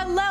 Hello,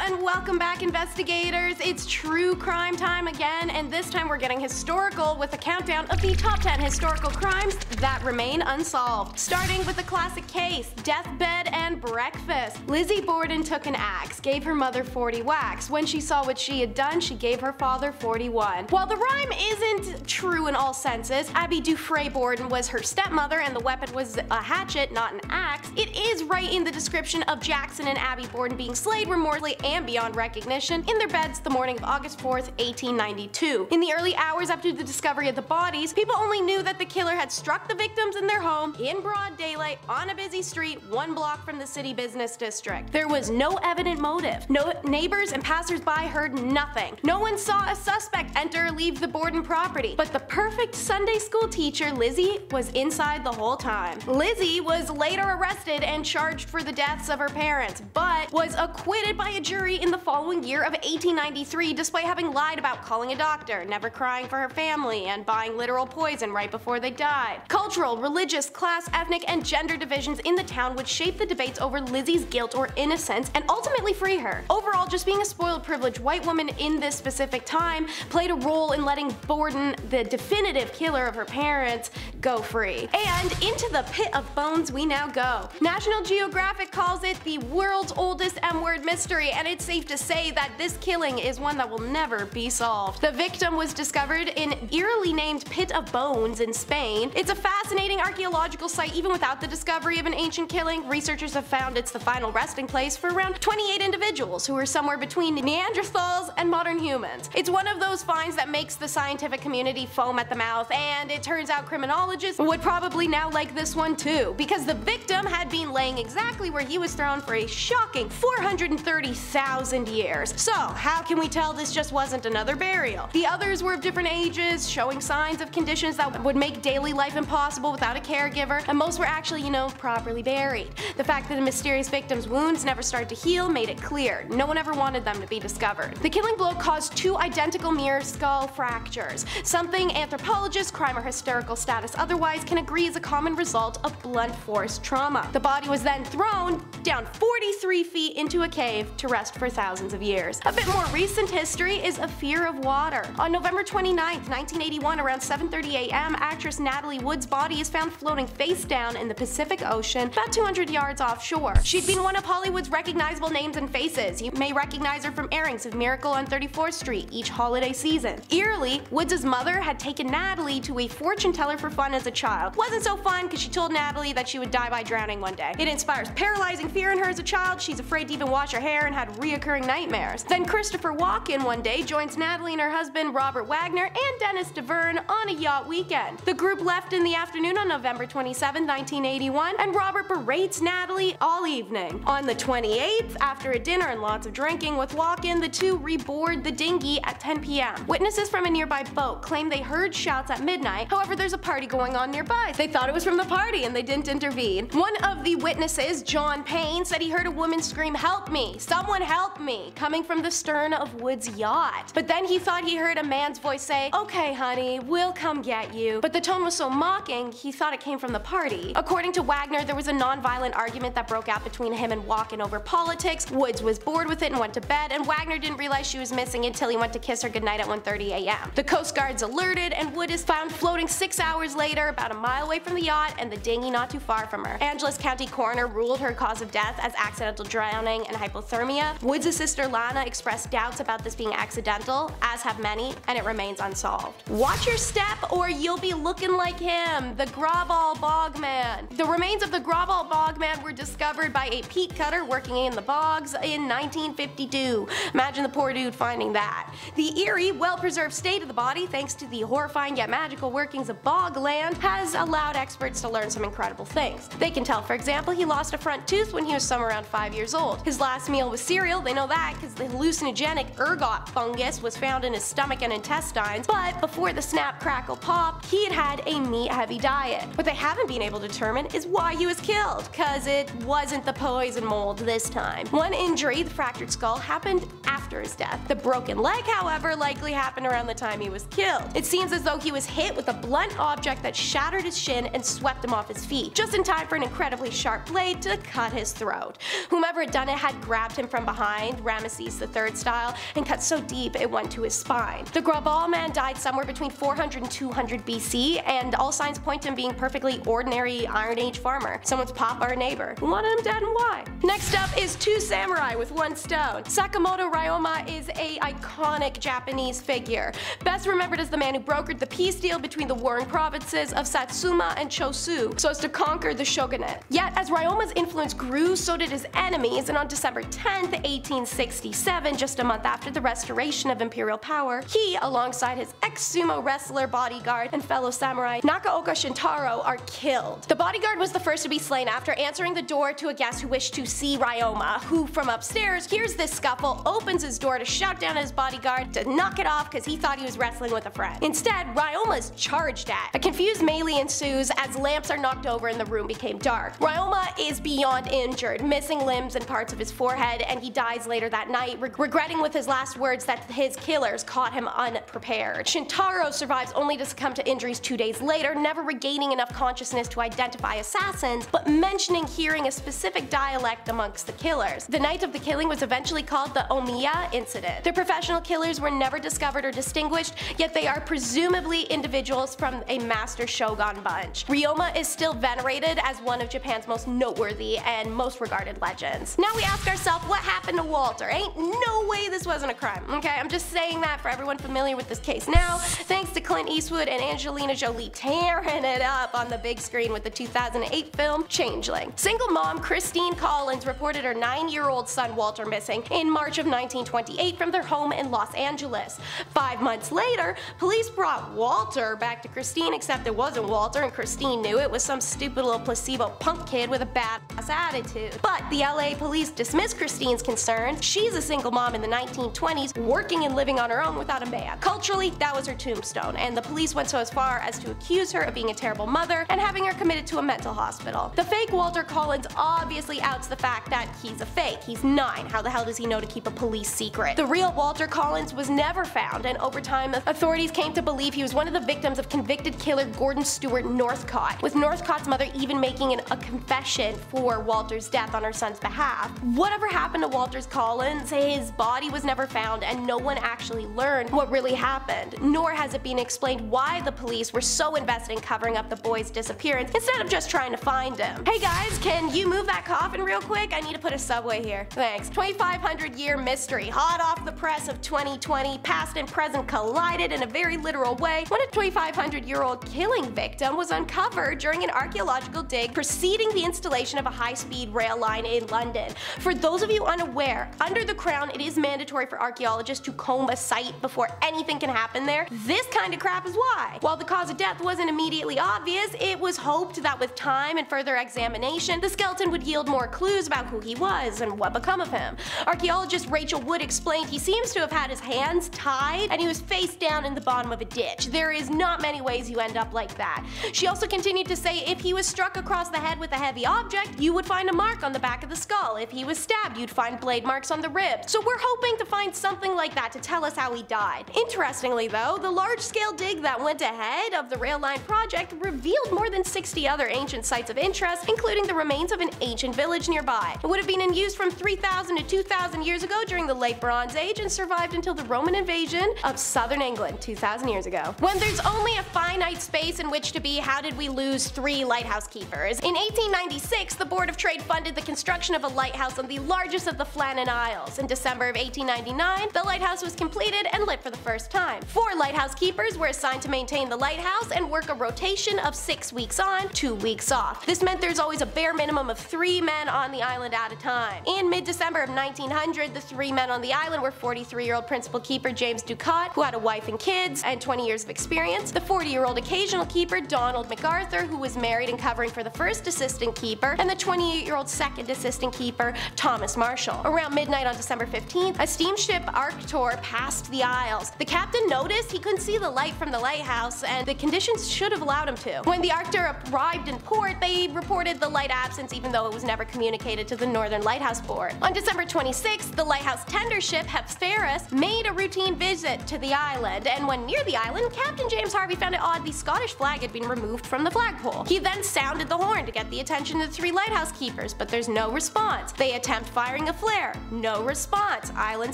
and welcome back, investigators. It's true crime time again, and this time we're getting historical with a countdown of the top 10 historical crimes that remain unsolved. Starting with the classic case, deathbed and breakfast. Lizzie Borden took an axe, gave her mother 40 whacks. When she saw what she had done, she gave her father 41. While the rhyme isn't true in all senses, Abby Dufresne Borden was her stepmother and the weapon was a hatchet, not an axe, it is right in the description of Jackson and Abby Borden being slayed remorselessly and beyond recognition in their beds the morning of August 4th, 1892. In the early hours after the discovery of the bodies, people only knew that the killer had struck the victims in their home in broad daylight on a busy street 1 block from the city business district. There was no evident motive. No neighbors and passersby heard nothing. No one saw a suspect enter or leave the Borden property. But the perfect Sunday school teacher, Lizzie, was inside the whole time. Lizzie was later arrested and charged for the deaths of her parents, but was acquitted by a jury in the following year of 1893 despite having lied about calling a doctor, never crying for her family, and buying literal poison right before they died. Cultural, religious, class, ethnic, and gender divisions in the town would shape the debates over Lizzie's guilt or innocence and ultimately free her. Overall, just being a spoiled, privileged white woman in this specific time played a role in letting Borden, the definitive killer of her parents, go free. And into the pit of bones we now go. National Geographic calls it the world's oldest M-word mystery, and it's safe to say that this killing is one that will never be solved. The victim was discovered in eerily named Pit of Bones in Spain. It's a fascinating archaeological site even without the discovery of an ancient killing. Researchers have found it's the final resting place for around 28 individuals who were somewhere between Neanderthals and modern humans. It's one of those finds that makes the scientific community foam at the mouth, and it turns out criminologists would probably now like this one too, because the victim had been laying exactly where he was thrown for a shocking 430,000 years. So how can we tell this just wasn't another burial? The others were of different ages, showing signs of conditions that would make daily life impossible without a caregiver, and most were actually, properly buried. The fact that the mysterious victim's wounds never started to heal made it clear no one ever wanted them to be discovered. The killing blow caused 2 identical mirror skull fractures, something anthropologists, crime or hysterical status otherwise, can agree is a common result of blunt force trauma. The body was then thrown down 43 feet into a cave to rest for thousands of years. A bit more recent history is a fear of water. On November 29th, 1981, around 7:30 a.m., actress Natalie Wood's body is found floating face down in the Pacific Ocean, about 200 yards offshore. She'd been one of Hollywood's recognizable names and faces. You may recognize her from airings of Miracle on 34th Street each holiday season. Eerily, Woods' mother had taken Natalie to a fortune teller for fun as a child. Wasn't so fun because she told Natalie that she would die by drowning one day. It inspires paralyzing fear in her as a child. She's afraid to even wash her hair and had reoccurring nightmares. Then Christopher Walken one day joins Natalie and her husband Robert Wagner and Dennis DeVerne on a yacht weekend. The group left in the afternoon on November 27, 1981, and Robert berates Natalie all evening. On the 28th, after a dinner and lots of drinking with Walken, the two reboard the dinghy at 10 p.m. Witnesses from a nearby boat claim they heard shouts at midnight. However, there's a party going on nearby. They thought it was from the party and they didn't intervene. One of the witnesses, John Payne, said he heard a woman scream, "Help me! Someone help me!" coming from the stern of Wood's yacht. But then he thought he heard a man's voice say, "Okay, honey, we'll come get you." But the tone was so mocking, he thought it came from the party. According to Wagner, there was a non-violent argument that broke out between him and Walken over politics. Woods was bored with it and went to bed, and Wagner didn't realize she was missing until he went to kiss her goodnight at 1:30 a.m. The Coast Guard's alerted, and Wood is found floating 6 hours later, about a mile away from the yacht and the dinghy not too far from her. Angeles County coroner ruled her cause of death as accidental drowning and hypothermia. Woods' sister Lana expressed doubts about this being accidental, as have many, and it remains unsolved. Watch your step or you'll be looking like him, the GRAUBALLE Bogman. The remains of the GRAUBALLE Bogman were discovered by a peat cutter working in the bogs in 1952. Imagine the poor dude finding that. The eerie, well-preserved state of the body, thanks to the horrifying yet magical workings of bogland, has allowed experts to learn some incredible things. They can tell, for example, he lost a front tooth when he was somewhere around 5 years old. His last meal was cereal, they know that because the hallucinogenic ergot fungus was found in his stomach and intestines, but before the snap, crackle, pop, he had had a meat-heavy diet. What they haven't been able to determine is why he was killed, cause it wasn't the poison mold this time. One injury, the fractured skull, happened after his death. The broken leg, however, likely happened around the time he was killed. It seems as though he was hit with a blunt object that shattered his shin and swept him off his feet, just in time for an incredibly sharp blade to cut his throat. Whomever had done it had grabbed him from behind, Ramesses III style, and cut so deep it went to his spine. The GRAUBALLE man died somewhere between 400 and 200 BC, and all signs point to him being perfectly ordinary Iron Age farmer, someone's papa or neighbor. Who wanted him dead and why? Next up is two samurai with one stone. Sakamoto Ryoma is a iconic Japanese figure, best remembered as the man who brokered the peace deal between the warring provinces of Satsuma and Chosu so as to conquer the shogunate. Yet as Ryoma's influence grew, so did his enemies, and on December 10th, 1867, just a month after the restoration of imperial power, he, alongside his ex-sumo wrestler bodyguard and fellow samurai Nakaoka Shintaro, are killed. The bodyguard was the first to be slain after answering the door to a guest who wished to see Ryoma, who from upstairs hears this scuffle, opens his door to shout down at his bodyguard to knock it off because he thought he was wrestling with a friend. Instead, Ryoma is charged at. A confused melee ensues as lamps are knocked over and the room became dark. Ryoma is beyond injured, missing limbs and parts of his forehead, and he dies later that night, regretting with his last words that his killers caught him unprepared. Shintaro survives only to succumb to injuries 2 days later, never regaining enough consciousness to identify assassins, but mentioning hearing a specific dialect amongst the killers. The night of the killing was eventually called the Omiya Incident. The professional killers were never discovered or distinguished, yet they are presumably individuals from a master shogun bunch. Ryoma is still venerated as one of Japan's most noteworthy and most regarded legends. Now we ask ourselves, what happened to Walter? Ain't no way this wasn't a crime. Okay, I'm just saying that for everyone familiar with this case now, thanks to Clint Eastwood and Angelina Jolie tearing it up on the big screen with the 2008 film Changeling. Single mom Christine Collins reported her 9-year-old son Walter missing in March of 1928 from their home in Los Angeles. 5 months later, police brought Walter back to Christine, except it wasn't Walter and Christine knew it was some stupid little placebo punk kid with a badass attitude. But the LA police dismissed Christine's concerns. She's a single mom in the 1920s, working and living on her own without a man. Culturally, that was her tombstone, and the police went so as far as to accuse her of being a terrible mother and having her committed to a mental hospital. The fake Walter Collins obviously outs the fact that he's a fake. He's 9. How the hell does he know to keep a police secret? The real Walter Collins was never found, and over time, authorities came to believe he was one of the victims of convicted killer Gordon Stewart Northcott, with Northcott's mother even making a confession for Walter's death on her son's behalf. Whatever happened to Walter Collins, his body was never found, and no one actually learned what really happened, nor has it been explained why the police were so invested in covering up the boy's disappearance instead of just trying to find him. Hey guys, can you move that coffin real quick? I need to put a subway here. Thanks. 2,500-year mystery, hot off the press of 2020, past and present collided in a very literal way when a 2,500-year-old killing victim was uncovered during an archaeological dig preceding the installation of a high-speed rail line in London. For those of you unaware, under the Crown it is mandatory for archaeologists to comb a site before anything can happen there. This kind of crap is why. While the cause of death wasn't immediately obvious, it was hoped that with time and further examination, the skeleton would yield more clues about who he was and what become of him. Archaeologist Rachel Wood explained he seems to have had his hands tied and he was face down in the bottom of a ditch. There is not many ways you end up like that. She also continued to say if he was struck across the head with a heavy object, you would find a mark on the back of the skull. If he was stabbed, you'd find blade marks on the ribs. So we're hoping to find something like that to tell us how he died. Interestingly though, the large-scale dig that went ahead of the rail line project revealed more than 60 other ancient sites of interest, including the remains of an ancient village nearby. It would have been in use from 3,000 to 2,000 years ago during the Late Bronze Age and survived until the Roman invasion of southern England 2,000 years ago. When there's only a finite space in which to be, how did we lose 3 lighthouse keepers? In 1896, the Board of Trade funded the construction of a lighthouse on the largest of the Flannan Isles. In December of 1899, the lighthouse was completed and lit for the first time. 4 lighthouse keepers were assigned to maintain the lighthouse and work a rotation of 6 weeks on, 2 weeks off. This meant there's always a bare minimum of 3 men on the island at a time. In mid-December of 1900, the 3 men on the island were 43-year-old principal keeper James Ducat, who had a wife and kids and 20 years of experience, the 40-year-old occasional keeper Donald MacArthur, who was married and covering for the first assistant keeper, and the 28-year-old second assistant keeper Thomas Marshall. Around midnight on December 15th, a steamship Arctur passed the Isles. The captain noticed he couldn't see the light from the lighthouse, and the conditions should have allowed him to. When the Arctur arrived in port, they reported the light absence even though it was never communicated to the Northern Lighthouse Board. On December 26th, the lighthouse tender ship Hesperus made a routine visit to the island, and when near the island, Captain James Harvey found it odd the Scottish flag had been removed from the flagpole. He then sounded the horn to get the attention of the 3 lighthouse keepers, but there's no response. They attempt firing a flare. No response. Island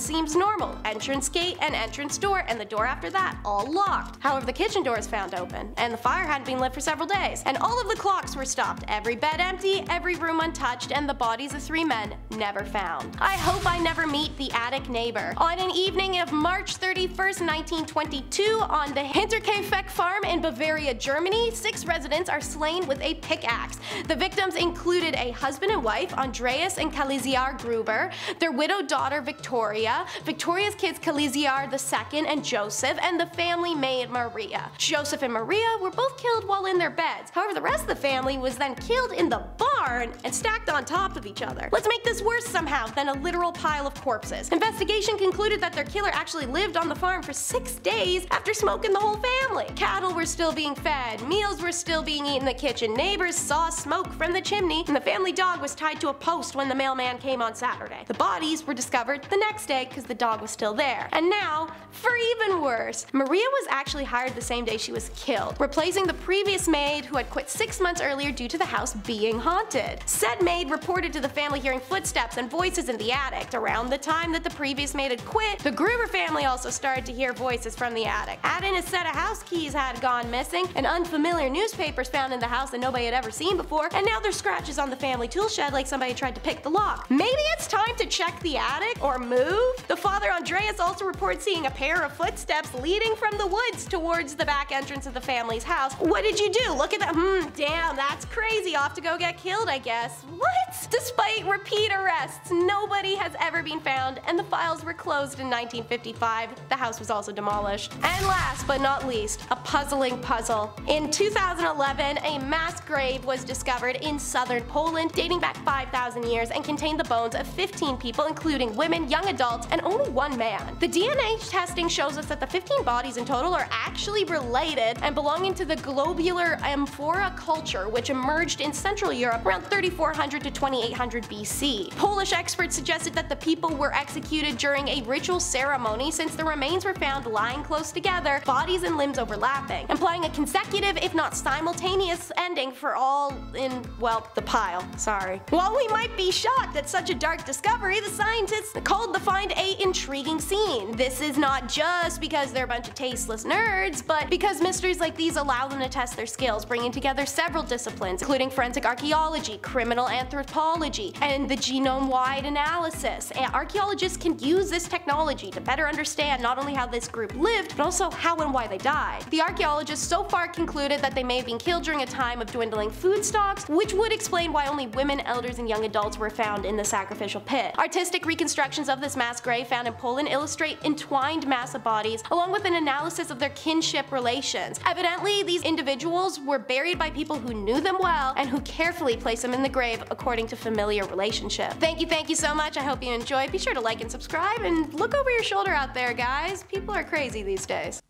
seems normal. Entrance gate and entrance door, and the door after that, all locked. However, the kitchen door is found open, and the fire hadn't been lit for several days. And all of the clocks were stopped, every bed empty, every room untouched, and the bodies of 3 men never found. I hope I never meet the attic neighbor. On an evening of March 31st, 1922, on the Hinterkaifeck farm in Bavaria, Germany, 6 residents are slain with a pickaxe. The victims included a husband and wife, Andreas and Kalisiar Gruber, their widowed daughter Victoria, Victoria's kids Kalisiar II and Joseph, and the family maid Maria. Joseph and Maria were both killed while in their beds. However, the rest of the family was then killed in the barn and stacked on top of each other. Let's make this worse somehow than a literal pile of corpses. Investigation concluded that their killer actually lived on the farm for 6 days after smoking the whole family. Cattle were still being fed, meals were still being eaten in the kitchen, neighbors saw smoke from the chimney, and the family dog was tied to a post when the mailman came on Saturday. The bodies were discovered the next day because the dog was still there. And now, for even worse, Maria was actually hired the same day she was killed, replacing the previous maid who had quit 6 months earlier due to the house being haunted. Said maid reported to the family hearing footsteps and voices in the attic. Around the time that the previous maid had quit, the Gruber family also started to hear voices from the attic. Add in a set of house keys had gone missing, and unfamiliar newspapers found in the house that nobody had ever seen before, and now there's scratches on the family tool shed like somebody tried to pick the lock. Maybe it's time to check the attic or move? The father Andreas also reports seeing a pair of footsteps leading from the woods towards the back entrance of the family's house. What did you do? Look at that. Damn, that's crazy. Off to go get killed, I guess. What? Despite repeat arrests, nobody has ever been found, and the files were closed in 1955. The house was also demolished. And last but not least, a puzzling puzzle. In 2011, a mass grave was discovered in southern Poland, dating back 5,000 years, and contained the bones of 15 people, including women, young adults, and only 1 man. The DNA testing shows us that the 15 bodies in total are actually related and belonging to the globular amphora culture, which emerged in Central Europe around 3400 to 2800 BC. Polish experts suggested that the people were executed during a ritual ceremony since the remains were found lying close together, bodies and limbs overlapping, implying a consecutive, if not simultaneous, ending for all in, well, the pile. Sorry. While we might be shocked at such a dark discovery, the scientists called the find an intriguing scene. This is not just because they're a bunch of tasteless nerds, but because mysteries like these allow them to test their skills, bringing together several disciplines, including forensic archaeology, criminal anthropology, and the genome-wide analysis. And archaeologists can use this technology to better understand not only how this group lived, but also how and why they died. The archaeologists so far concluded that they may have been killed during a time of dwindling food stocks, which would explain why only women, elders, and young adults were found in the sacrificial pit. Artistic reconstructions of this mass grave found in Poland illustrate entwined mass of bodies, along with an analysis of their kinship relations. Evidently, these individuals were buried by people who knew them well and who carefully placed them in the grave according to familiar relationship. Thank you so much. I hope you enjoyed. Be sure to like and subscribe, and look over your shoulder out there, guys. People are crazy these days.